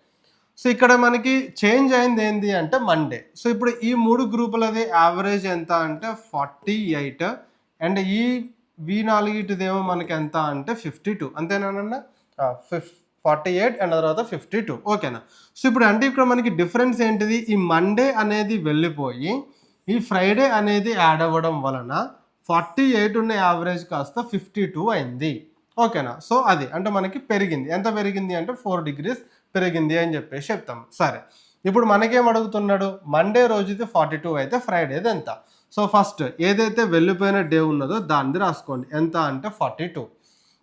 సో ఇక్కడ మనకి చేంజ్ అయింది ఏంటి అంటే మండే. సో ఇప్పుడు ఈ 3 గ్రూపులది యావరేజ్ ఎంత అంటే 48 అండ్ ఈ V4దేమో మనకి ఎంత అంటే 52 అంతేనా? 48 అండ్ తర్వాత 52. ఓకేనా. సో ఇప్పుడు అంటే ఇక్కడ మనకి డిఫరెన్స్ ఏంటిది? ఈ మండే అనేది వెళ్ళిపోయి ఈ ఫ్రైడే అనేది యాడ్ అవ్వడం వలన 48 ఉన్న యావరేజ్ కాస్త 52 అయింది. ఓకేనా. సో అది అంటే మనకి పెరిగింది. ఎంత పెరిగింది అంటే 4 degrees పెరిగింది అని చెప్పేసి చెప్తాం. సరే, ఇప్పుడు మనకేం అడుగుతున్నాడు? మండే రోజుది 42 అయితే ఫ్రైడేది ఎంత? సో ఫస్ట్ ఏదైతే వెళ్ళిపోయిన డే ఉన్నదో దాన్ని రాసుకోండి. ఎంత అంటే 42.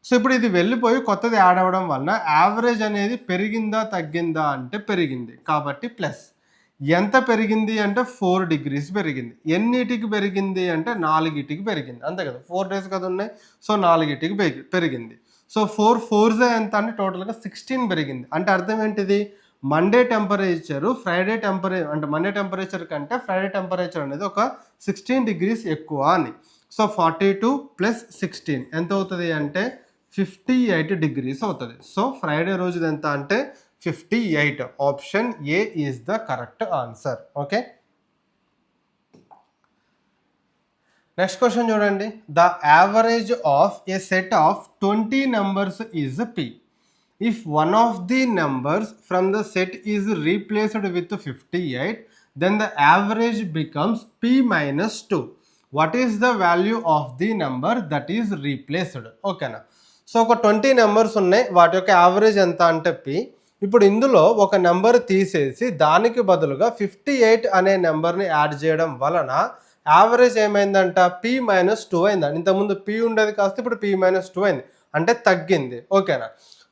సో ఇప్పుడు ఇది వెళ్ళిపోయి కొత్తది యాడ్ అవ్వడం వలన యావరేజ్ అనేది పెరిగిందా తగ్గిందా అంటే పెరిగింది, కాబట్టి ప్లస్. ఎంత పెరిగింది అంటే 4 degrees పెరిగింది. ఎన్నిటికి పెరిగింది అంటే 4కి పెరిగింది, అంతే కదా, 4 days కదా ఉన్నాయి, సో 4కి పెరిగింది. సో 4 4s ఎంత అంటే టోటల్గా 16 పెరిగింది. అంటే అర్థం ఏంటిది, మండే టెంపరేచరు ఫ్రైడే అంటే మండే టెంపరేచర్ కంటే ఫ్రైడే టెంపరేచర్ అనేది ఒక 16 degrees ఎక్కువ అని. సో 42 + 16 ఎంత అవుతుంది అంటే 58 degrees అవుతుంది. సో ఫ్రైడే రోజుది ఎంత అంటే 58. Option A is the correct answer. Okay, next question చూడండి. The average of a set of 20 numbers is P. If one of the numbers from the set is replaced with 58, then the average becomes P minus 2. What is the value of the number that is replaced? ఓకేనా. So ఒక 20 numbers ఉన్నాయి, వాటి యొక్క average ఎంత అంటే P. ఇప్పుడు ఇందులో ఒక నెంబర్ తీసేసి దానికి బదులుగా 58 అనే నెంబర్ని యాడ్ చేయడం వలన యావరేజ్ ఏమైందంట, P minus 2 అయిందండి. ఇంతకుముందు P ఉండేది కాస్త ఇప్పుడు P minus 2 అయింది, అంటే తగ్గింది. ఓకేనా.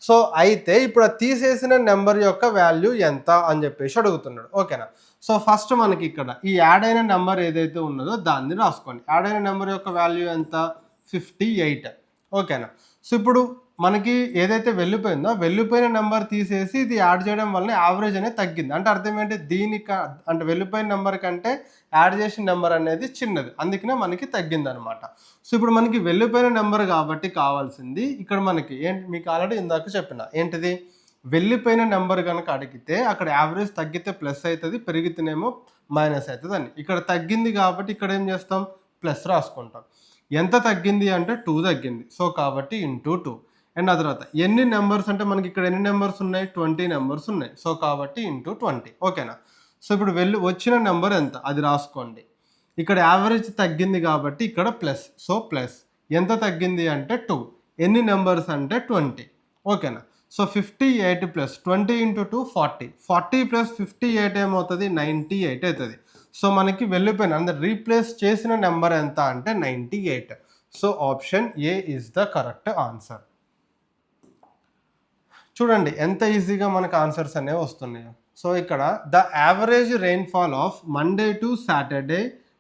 సో అయితే ఇప్పుడు తీసేసిన నెంబర్ యొక్క వాల్యూ ఎంత అని చెప్పేసి అడుగుతున్నాడు. ఓకేనా. సో ఫస్ట్ మనకి ఇక్కడ ఈ యాడ్ అయిన నెంబర్ ఏదైతే ఉన్నదో దాన్ని రాసుకోండి. యాడ్ అయిన నెంబర్ యొక్క వాల్యూ ఎంత, 58. ఓకేనా. సో ఇప్పుడు మనకి ఏదైతే వెళ్ళిపోయిందో వెళ్ళిపోయిన నెంబర్ తీసేసి ఇది యాడ్ చేయడం వల్ల యావరేజ్ అనేది తగ్గింది. అంటే అర్థం ఏంటి, అంటే వెళ్ళిపోయిన నెంబర్ కంటే యాడ్ చేసిన నెంబర్ అనేది చిన్నది, అందుకనే మనకి తగ్గింది అనమాట. సో ఇప్పుడు మనకి వెళ్ళిపోయిన నెంబర్ కాబట్టి కావాల్సింది ఇక్కడ మనకి ఏంటి, మీకు ఆల్రెడీ ఇందాక చెప్పిన ఏంటిది, వెళ్ళిపోయిన నెంబర్ కనుక అడిగితే అక్కడ యావరేజ్ తగ్గితే ప్లస్ అవుతుంది, పెరిగితేనేమో మైనస్ అవుతుంది అని. ఇక్కడ తగ్గింది కాబట్టి ఇక్కడ ఏం చేస్తాం, ప్లస్ రాసుకుంటాం. ఎంత తగ్గింది అంటే 2 తగ్గింది, సో కాబట్టి ఇంటూ 2. అండ్ ఆ తర్వాత ఎన్ని నెంబర్స్ అంటే మనకి ఇక్కడ ఎన్ని నెంబర్స్ ఉన్నాయి, 20 numbers ఉన్నాయి, సో కాబట్టి ఇంటూ 20. ఓకేనా. సో ఇప్పుడు వచ్చిన నెంబర్ ఎంత అది రాసుకోండి. ఇక్కడ యావరేజ్ తగ్గింది కాబట్టి ఇక్కడ ప్లస్, సో ప్లస్. ఎంత తగ్గింది అంటే 2. ఎన్ని నెంబర్స్ అంటే 20. ఓకేనా. సో 58 + 20 × 2 40. 40 + 58 ఏమవుతుంది, 98 అవుతుంది. సో మనకి వెళ్ళిపోయిన అంటే రీప్లేస్ చేసిన నెంబర్ ఎంత అంటే 98. So option A is the correct answer. చూడండి ఎంత ఈజీగా మనకు ఆన్సర్స్ అనేవి వస్తున్నాయి. సో ఇక్కడ the average rainfall of Monday to Saturday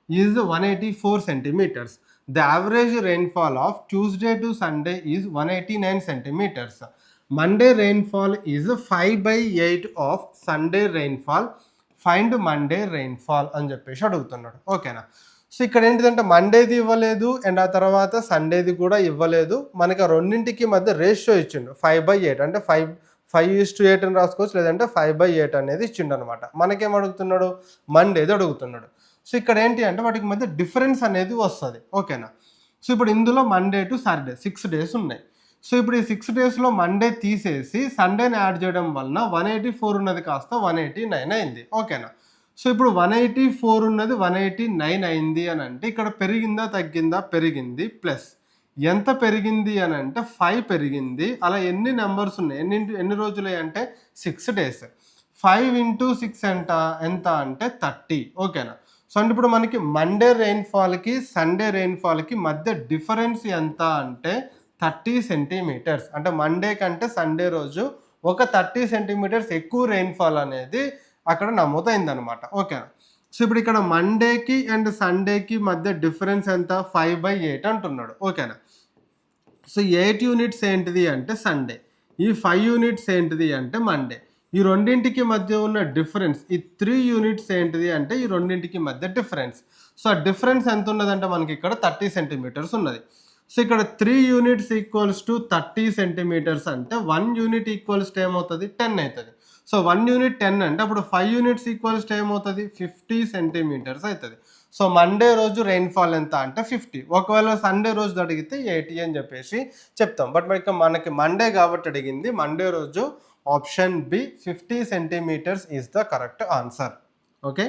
is 184 centimeters. The average rainfall of Tuesday to Sunday is 189 centimeters. Monday rainfall is 5/8 of Sunday rainfall. Find Monday rainfall అని చెప్పేసి అడుగుతున్నాడు. ఓకేనా. సో ఇక్కడ ఏంటిదంటే మండేది ఇవ్వలేదు అండ్ ఆ తర్వాత సండేది కూడా ఇవ్వలేదు, మనకి ఆ రెండింటికి మధ్య రేషియో ఇచ్చిండు 5/8. అంటే 5:8 అని రాసుకోవచ్చు, లేదంటే 5/8 అనేది ఇచ్చిండు అనమాట. మనకేం అడుగుతున్నాడు, మండేది అడుగుతున్నాడు. సో ఇక్కడ ఏంటి అంటే వాటికి మధ్య డిఫరెన్స్ అనేది వస్తుంది. ఓకేనా. సో ఇప్పుడు ఇందులో మండే టు సాటర్డే 6 days ఉన్నాయి. సో ఇప్పుడు ఈ 6 daysలో మండే తీసేసి సండేని యాడ్ చేయడం వలన 184 ఉన్నది కాస్త 189 అయింది. ఓకేనా. సో ఇప్పుడు 184 ఉన్నది 189 అయింది అని అంటే ఇక్కడ పెరిగిందా తగ్గిందా, పెరిగింది. ప్లస్ ఎంత పెరిగింది అని అంటే 5 పెరిగింది. అలా ఎన్ని నెంబర్స్ ఉన్నాయి, ఎన్ని రోజులు అంటే 6 days. 5 × 6 ఎంత అంటే 30. ఓకేనా. సో అంటే ఇప్పుడు మనకి మండే రెయిన్ఫాల్కి సండే రెయిన్ఫాల్కి మధ్య డిఫరెన్స్ ఎంత అంటే 30 centimeters. అంటే మండే కంటే సండే రోజు ఒక 30 centimeters ఎక్కువ రెయిన్ఫాల్ అనేది అక్కడ నమోదైంది అనమాట. ఓకేనా. సో ఇప్పుడు ఇక్కడ మండేకి అండ్ సండేకి మధ్య డిఫరెన్స్ ఎంత, 5/8 అంటున్నాడు. ఓకేనా. సో 8 units ఏంటిది అంటే సండే, ఈ 5 units ఏంటిది అంటే మండే. ఈ రెండింటికి మధ్య ఉన్న డిఫరెన్స్ ఈ 3 units ఏంటిది అంటే ఈ రెండింటికి మధ్య డిఫరెన్స్. సో ఆ డిఫరెన్స్ ఎంత ఉన్నదంటే మనకి ఇక్కడ 30 centimeters ఉన్నది. సో ఇక్కడ 3 units = 30 centimeters అంటే 1 unit = ఏమవుతుంది, 10 అవుతుంది. సో 1 unit 10 అంటే అప్పుడు 5 units = ఏమవుతుంది, 50 centimeters అవుతుంది. సో మండే రోజు రెయిన్ఫాల్ ఎంత అంటే 50. ఒకవేళ సండే రోజు అడిగితే 80 అని చెప్పేసి చెప్తాం. బట్ మనకి మండే కాబట్టి అడిగింది, మండే రోజు option B 50 centimeters is the correct answer. Okay.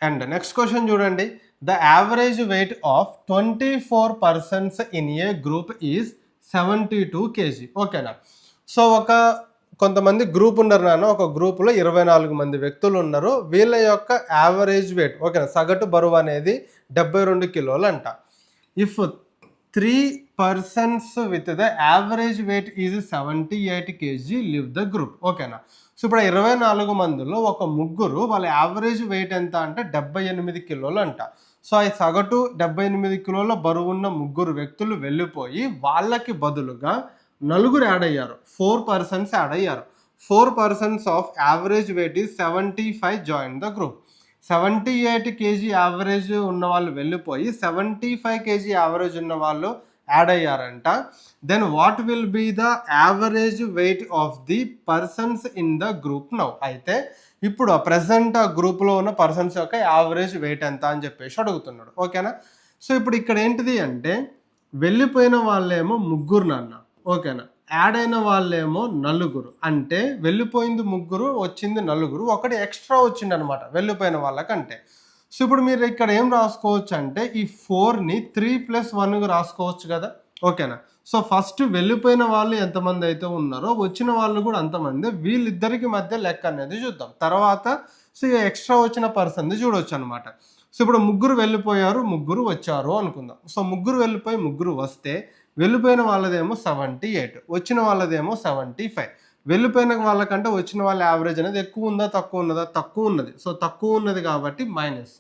And next question చూడండి. The average weight of 24 persons in a group is 72 kg. ఓకేనా. సో కొంతమంది గ్రూప్ ఉన్నారు నాన్న, ఒక గ్రూపులో 24 మంది వ్యక్తులు ఉన్నారు. వీళ్ళ యొక్క యావరేజ్ వెయిట్, ఓకేనా, సగటు బరువు అనేది 72 kilos అంట. If 3 persons with the average weight is 78 kg leave the group. ఓకేనా. సో ఇప్పుడు 24 మందిలో ఒక ముగ్గురు వాళ్ళ యావరేజ్ వెయిట్ ఎంత అంటే 78 కిలోలు అంట. సో ఆ సగటు 78 కిలోల బరువున్న ముగ్గురు వ్యక్తులు వెళ్ళిపోయి వాళ్ళకి బదులుగా నలుగురు యాడ్ అయ్యారు. 4 persons యాడ్ అయ్యారు. 4 persons of average weight is 75 join the group. 78 KG average ఉన్న వాళ్ళు వెళ్ళిపోయి 75 కేజీ యావరేజ్ ఉన్న వాళ్ళు యాడ్ అయ్యారంట. Then what will be the average weight of the persons in the group now. అయితే ఇప్పుడు ప్రెసెంట్ ఆ గ్రూప్లో ఉన్న పర్సన్స్ యొక్క యావరేజ్ వెయిట్ ఎంత అని చెప్పేసి అడుగుతున్నాడు. ఓకేనా. సో ఇప్పుడు ఇక్కడ ఏంటిది అంటే వెళ్ళిపోయిన వాళ్ళేమో ముగ్గురు నాన్న. ఓకేనా. యాడ్ అయిన వాళ్ళేమో నలుగురు. అంటే వెళ్ళిపోయింది ముగ్గురు, వచ్చింది నలుగురు, ఒకటి ఎక్స్ట్రా వచ్చింది అనమాట వెళ్ళిపోయిన వాళ్ళకంటే. సో ఇప్పుడు మీరు ఇక్కడ ఏం రాసుకోవచ్చు అంటే ఈ 4ని 3+1 రాసుకోవచ్చు కదా. ఓకేనా. సో ఫస్ట్ వెళ్ళిపోయిన వాళ్ళు ఎంతమంది అయితే ఉన్నారో వచ్చిన వాళ్ళు కూడా అంతమంది. వీళ్ళిద్దరికి మధ్య లెక్క అనేది చూద్దాం తర్వాత. సో ఎక్స్ట్రా వచ్చిన పర్సన్ది చూడవచ్చు అనమాట. సో ఇప్పుడు ముగ్గురు వెళ్ళిపోయారు, ముగ్గురు వచ్చారు అనుకుందాం. సో ముగ్గురు వెళ్ళిపోయి ముగ్గురు వస్తే వెళ్ళిపోయిన వాళ్ళదేమో 78, వచ్చిన వాళ్ళదేమో 75. వెళ్ళిపోయిన వాళ్ళకంటే వచ్చిన వాళ్ళ యావరేజ్ అనేది ఎక్కువ ఉందా తక్కువ ఉన్నదా? తక్కువ ఉన్నది. సో తక్కువ ఉన్నది కాబట్టి మైనస్.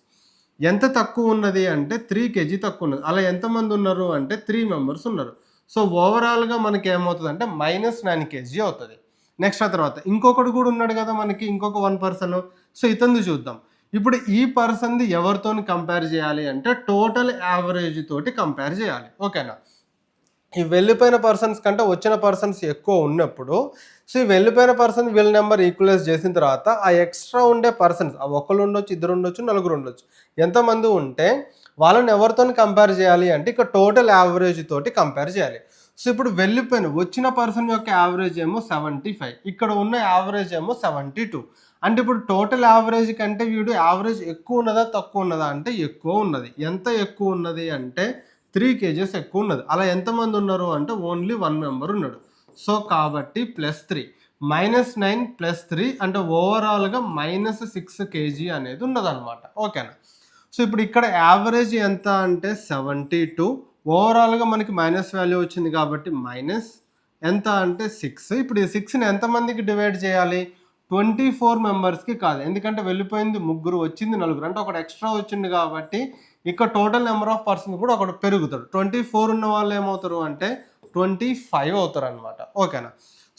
ఎంత తక్కువ ఉన్నది అంటే 3 kg తక్కువ ఉన్నది. అలా ఎంతమంది ఉన్నారు అంటే 3 members ఉన్నారు. సో ఓవరాల్గా మనకి ఏమవుతుంది అంటే -9 kg అవుతుంది. నెక్స్ట్ ఆ తర్వాత ఇంకొకటి కూడా ఉన్నాడు కదా మనకి, ఇంకొక 1 person. సో ఇతనిది చూద్దాం. ఇప్పుడు ఈ పర్సన్ది ఎవరితో కంపేర్ చేయాలి అంటే టోటల్ యావరేజ్ తోటి కంపేర్ చేయాలి. ఓకేనా. ఈ వెళ్ళిపోయిన పర్సన్స్ కంటే వచ్చిన పర్సన్స్ ఎక్కువ ఉన్నప్పుడు సో ఈ వెళ్ళిపోయిన పర్సన్ వీళ్ళ నెంబర్ ఈక్వలైజ్ చేసిన తర్వాత ఆ ఎక్స్ట్రా ఉండే పర్సన్స్ ఒకళ్ళు ఉండొచ్చు, ఇద్దరు ఉండొచ్చు, నలుగురు ఉండొచ్చు, ఎంతమంది ఉంటే వాళ్ళని ఎవరితో కంపేర్ చేయాలి అంటే ఇక్కడ టోటల్ యావరేజ్ తోటి కంపేర్ చేయాలి. సో ఇప్పుడు వెళ్ళిపోయిన వచ్చిన పర్సన్ యొక్క యావరేజ్ ఏమో 75, ఇక్కడ ఉన్న యావరేజ్ ఏమో 72. అంటే ఇప్పుడు టోటల్ యావరేజ్ కంటే వీడు యావరేజ్ ఎక్కువ ఉన్నదా తక్కువ ఉన్నదా అంటే ఎక్కువ ఉన్నది. ఎంత ఎక్కువ ఉన్నది అంటే 3 kgs ఎక్కువ ఉన్నది. అలా ఎంతమంది ఉన్నారు అంటే ఓన్లీ 1 member ఉన్నాడు. సో కాబట్టి +3 -9 +3 అంటే ఓవరాల్గా -6 kg అనేది ఉన్నదన్నమాట. ఓకేనా. సో ఇప్పుడు ఇక్కడ యావరేజ్ ఎంత అంటే 72, ఓవరాల్గా మనకి మైనస్ వాల్యూ వచ్చింది కాబట్టి మైనస్ ఎంత అంటే 6. ఇప్పుడు ఈ 6ని ఎంతమందికి డివైడ్ చేయాలి? 24 members కాదు, ఎందుకంటే వెళ్ళిపోయింది ముగ్గురు, వచ్చింది నలుగురు, అంటే ఒకటి ఎక్స్ట్రా వచ్చింది కాబట్టి ఇక్కడ టోటల్ నెంబర్ ఆఫ్ పర్సన్స్ కూడా ఒకటి పెరుగుతాడు. 24 ఉన్న వాళ్ళు ఏమవుతారు అంటే 25 అవుతారు అనమాట. ఓకేనా.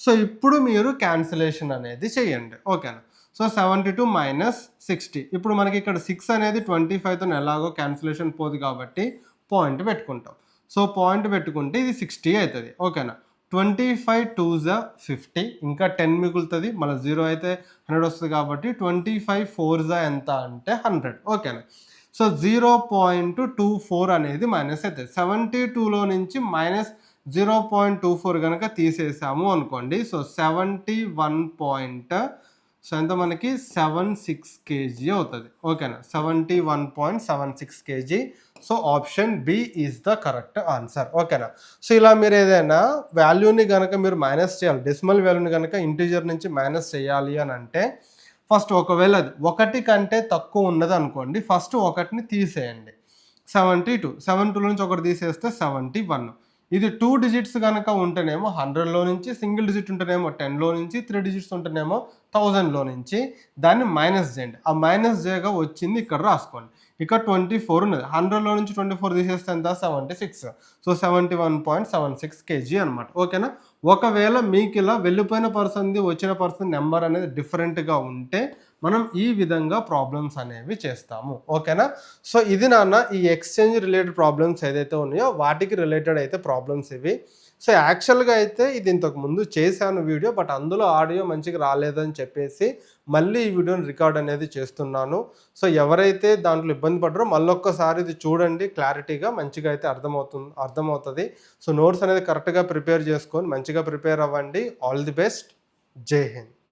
సో ఇప్పుడు మీరు క్యాన్సిలేషన్ అనేది చేయండి. ఓకేనా. సో 72 - 60. ఇప్పుడు మనకి ఇక్కడ 6 అనేది 25తో ఎలాగో క్యాన్సిలేషన్ పోదు కాబట్టి పాయింట్ పెట్టుకుంటాం. సో పాయింట్ పెట్టుకుంటే ఇది 60 అవుతుంది. ఓకేనా. 25 2s 50, ఇంకా 10 మిగులుతుంది, మళ్ళీ 0 అయితే 100 వస్తుంది కాబట్టి 25 4s ఎంత అంటే 100. ఓకేనా. సో 0.24 అనేది మైనస్ అవుతుంది. 72లో నుంచి -0.24 కనుక తీసేసాము అనుకోండి. సో 71. సో ఎంత మనకి 76 kg అవుతుంది. ఓకేనా. 71.76 kg. So option B is the correct answer. ఓకేనా. సో ఇలా మీరు ఏదైనా వాల్యూని కనుక మీరు మైనస్ చేయాలి, డెసిమల్ వాల్యూని కనుక ఇంటీజర్ నుంచి మైనస్ చేయాలి అని అంటే ఫస్ట్ ఒకవేళ అది 1 కంటే తక్కువ ఉన్నది అనుకోండి, ఫస్ట్ 1ని తీసేయండి. 72 నుంచి 1 తీసేస్తే 71. ఇది 2 digits కనుక ఉంటేనేమో 100లో నుంచి, సింగిల్ డిజిట్ ఉంటేనేమో 10లో నుంచి, 3 digits ఉంటేనేమో 1000లో నుంచి దాన్ని మైనస్ చేయండి. ఆ మైనస్ చేయగా వచ్చింది ఇక్కడ రాసుకోండి. ఇక్కడ 24 ఉన్నది, 100లో నుంచి 24 తీసేస్తే ఎంత 76. సో 71.76 kg అనమాట. ఓకేనా. ఒకవేళ మీకు ఇలా వెళ్ళిపోయిన పర్సన్ది వచ్చిన పర్సన్ నెంబర్ అనేది డిఫరెంట్గా ఉంటే మనం ఈ విధంగా ప్రాబ్లమ్స్ అనేవి చేస్తాము. ఓకేనా. సో ఇది నాన్న ఈ ఎక్స్చేంజ్ రిలేటెడ్ ప్రాబ్లమ్స్ ఏదైతే ఉన్నాయో వాటికి రిలేటెడ్ అయితే ప్రాబ్లమ్స్ ఇవి. సో యాక్చువల్గా అయితే ఇది ఇంతకు ముందు చేశాను వీడియో, బట్ అందులో ఆడియో మంచిగా రాలేదని చెప్పేసి మళ్ళీ ఈ వీడియోని రికార్డ్ అనేది చేస్తున్నాను. సో ఎవరైతే దాంట్లో ఇబ్బంది పడ్డారో మళ్ళొక్కసారి ఇది చూడండి, క్లారిటీగా మంచిగా అయితే అర్థమవుతుంది. సో నోట్స్ అనేది కరెక్ట్గా ప్రిపేర్ చేసుకొని మంచిగా ప్రిపేర్ అవ్వండి. All the best. జై హింద్.